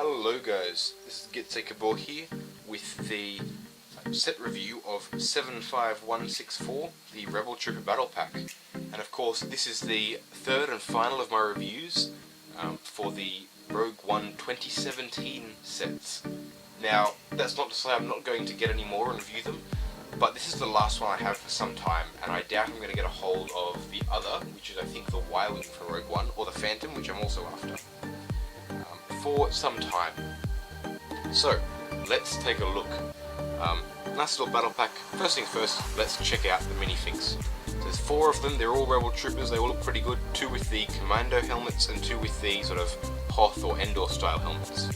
Hello guys, this is Gitsekabor here with the set review of 75164, the Rebel Trooper Battle Pack. And of course this is the third and final of my reviews for the Rogue One 2017 sets. Now, that's not to say I'm not going to get any more and review them, but this is the last one I have for some time, and I doubt I'm going to get a hold of the other, which is I think the Y-Wing for Rogue One, or the Phantom, which I'm also after, for some time. So, let's take a look. Nice little battle pack. First things first, let's check out the minifigs. So there's 4 of them, they're all Rebel Troopers, they all look pretty good. 2 with the Commando helmets and 2 with the sort of Hoth or Endor style helmets.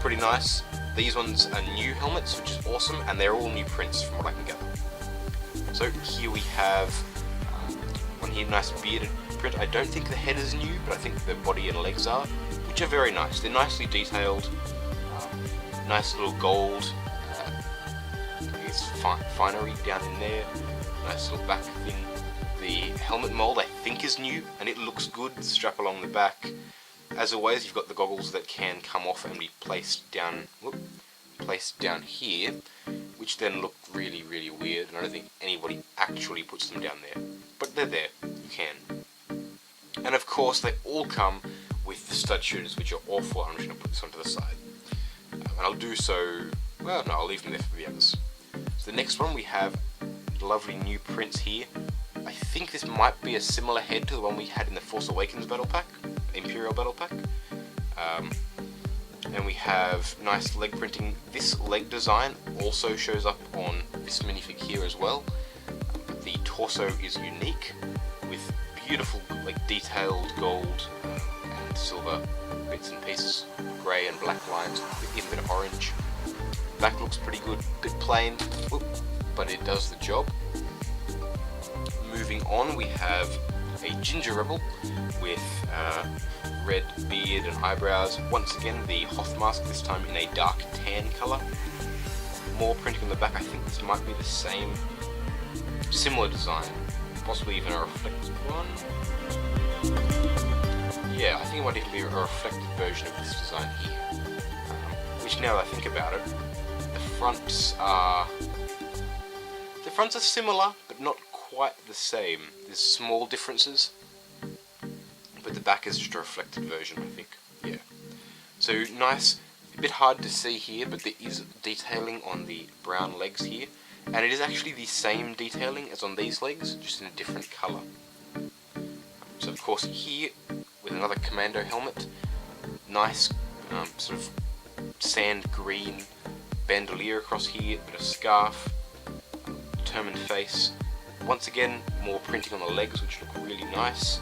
Pretty nice. These ones are new helmets, which is awesome, and they're all new prints from what I can gather. So here we have one here, nice bearded print. I don't think the head is new, but I think the body and legs are, which are very nice. They're nicely detailed, nice little gold, I guess finery down in there, nice little back thing. The helmet mold I think is new, and it looks good, the strap along the back. As always, you've got the goggles that can come off and be placed down here, which then look really, really weird, and I don't think anybody actually puts them down there. But they're there, you can. And of course, they all come with the stud shooters, which are awful. I'm just going to put this onto the side. And I'll do so, well, no, I'll leave them there for the others. So the next one, we have lovely new prints here. I think this might be a similar head to the one we had in the Force Awakens Battle Pack, Imperial Battle Pack. And we have nice leg printing. This leg design also shows up on this minifig here as well. But the torso is unique, with beautiful, like, detailed gold and silver bits and pieces, grey and black lines with even a bit of orange. Back looks pretty good, bit plain, but it does the job. Moving on, we have a Ginger Rebel with red beard and eyebrows. Once again, the Hoth mask, this time in a dark tan colour. More printing on the back. I think this might be the same, similar design, possibly even a reflected one. Yeah, I think it might even be a reflected version of this design here. Which, now that I think about it, the fronts are similar, but not quite the same. There's small differences, but the back is just a reflected version, I think. Yeah. So nice, a bit hard to see here, but there is detailing on the brown legs here, and it is actually the same detailing as on these legs, just in a different colour. So of course here, with another Commando helmet, nice sort of sand green bandolier across here, bit of scarf, determined face. Once again, more printing on the legs, which look really nice.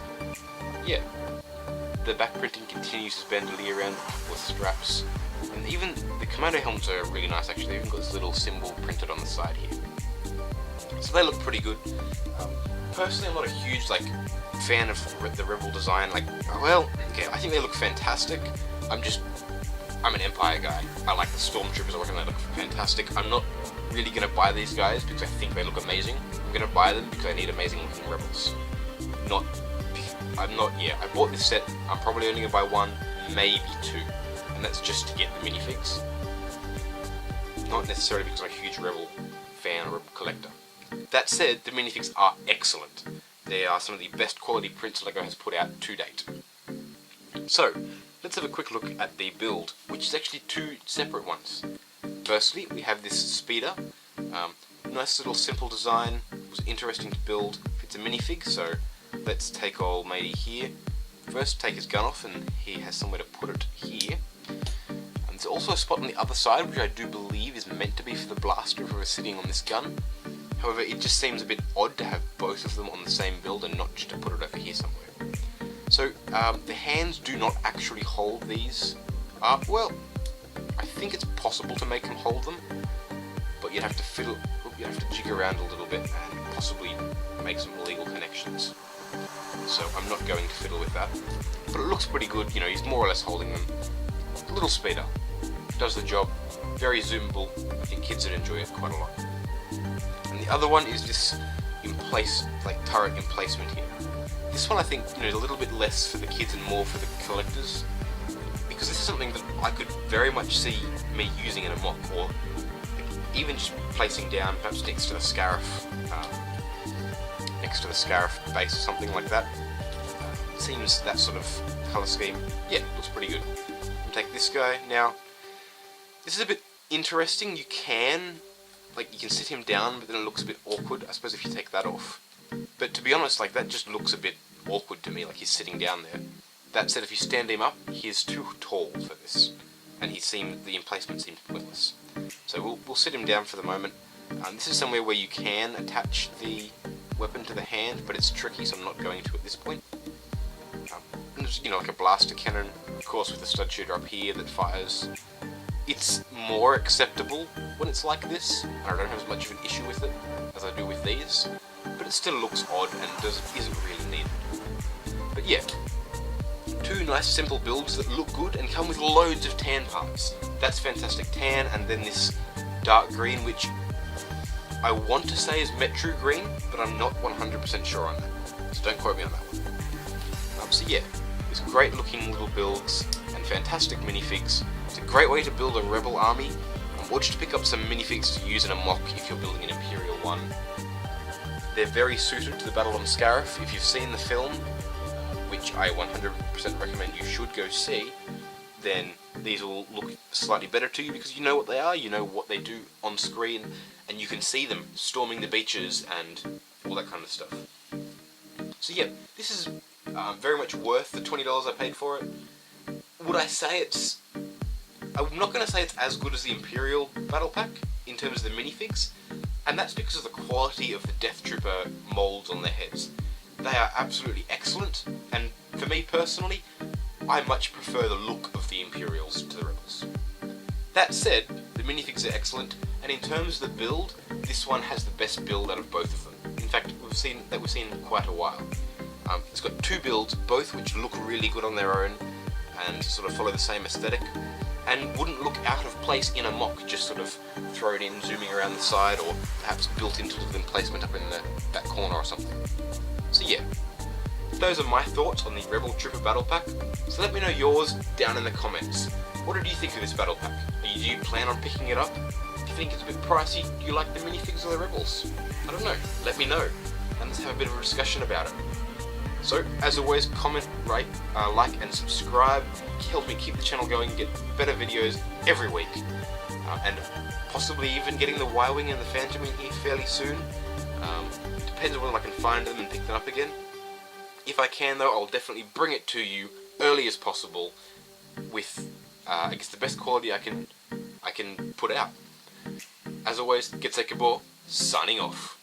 Yeah, the back printing continues to bandolier around with straps, and even the Commando helmets are really nice actually. They've even got this little symbol printed on the side here. So they look pretty good. Personally, I'm not a huge fan of the Rebel design. I think they look fantastic. I'm an Empire guy. I like the Stormtroopers, I reckon they look fantastic. I'm not really going to buy these guys because I think they look amazing. I'm going to buy them because I need amazing looking Rebels. I bought this set, I'm probably only going to buy 1, maybe 2, and that's just to get the minifigs. Not necessarily because I'm a huge Rebel fan or Rebel collector. That said, the minifigs are excellent. They are some of the best quality prints LEGO has put out to date. So, let's have a quick look at the build, which is actually 2 separate ones. Firstly, we have this speeder. Nice little simple design, it was interesting to build. It's a minifig, so let's take old matey here. First, take his gun off, and he has somewhere to put it here. And there's also a spot on the other side, which I do believe is meant to be for the blaster if we were sitting on this gun. However, it just seems a bit odd to have both of them on the same build and not just to put it over here somewhere. So, the hands do not actually hold these. Well, I think it's possible to make them hold them, but you'd have to jig around a little bit and possibly make some illegal connections. So I'm not going to fiddle with that. But it looks pretty good, you know, he's more or less holding them. A little speeder. Does the job. Very zoomable. I think kids would enjoy it quite a lot. And the other one is this turret emplacement here. This one I think, is a little bit less for the kids and more for the collectors, because this is something that I could very much see me using in a mock, or even just placing down perhaps next to the Scarif base or something like that. Seems that sort of colour scheme, yeah, looks pretty good. I'll take this guy now. This is a bit interesting. You can sit him down, but then it looks a bit awkward, I suppose, if you take that off. But to be honest, like, that just looks a bit awkward to me, like he's sitting down there. That said, if you stand him up, he is too tall for this, and the emplacement seems pointless. So we'll sit him down for the moment. This is somewhere where you can attach the weapon to the hand, but it's tricky, so I'm not going to at this point. And there's, like a blaster cannon, of course, with a stud shooter up here that fires. It's more acceptable when it's like this, and I don't have as much of an issue with it as I do with these, but it still looks odd and isn't really needed. But yeah, two nice simple builds that look good and come with loads of tan parts. That's fantastic tan, and then this dark green, which I want to say is Metru green, but I'm not 100% sure on that, so don't quote me on that one. So yeah, these great looking little builds and fantastic minifigs. It's a great way to build a rebel army, or just to pick up some minifigs to use in a mock if you're building an Imperial one. They're very suited to the Battle on Scarif. If you've seen the film, which I 100% recommend you should go see, then these will look slightly better to you because you know what they are, you know what they do on screen, and you can see them storming the beaches and all that kind of stuff. So yeah, this is very much worth the $20 I paid for it. Would I say it's... I'm not going to say it's as good as the Imperial Battle Pack in terms of the minifigs, and that's because of the quality of the Death Trooper molds on their heads. They are absolutely excellent, and for me personally, I much prefer the look of the Imperials to the Rebels. That said, the minifigs are excellent, and in terms of the build, this one has the best build out of both of them. In fact, we've seen in quite a while. It's got two builds, both which look really good on their own, and sort of follow the same aesthetic, and wouldn't look out of place in a mock, just sort of thrown in, zooming around the side, or perhaps built into the emplacement up in that corner or something. So yeah, those are my thoughts on the Rebel Trooper Battle Pack, so let me know yours down in the comments. What did you think of this Battle Pack? Do you plan on picking it up? Do you think it's a bit pricey? Do you like the minifigs or the Rebels? I don't know, let me know, and let's have a bit of a discussion about it. So, as always, comment, rate, like and subscribe. It helps me keep the channel going, get better videos every week. And possibly even getting the Y-Wing and the Phantom in here fairly soon. Depends on when I can find them and pick them up again. If I can though, I'll definitely bring it to you early as possible with, I guess, the best quality I can put out. As always, Getsay Cabal, signing off.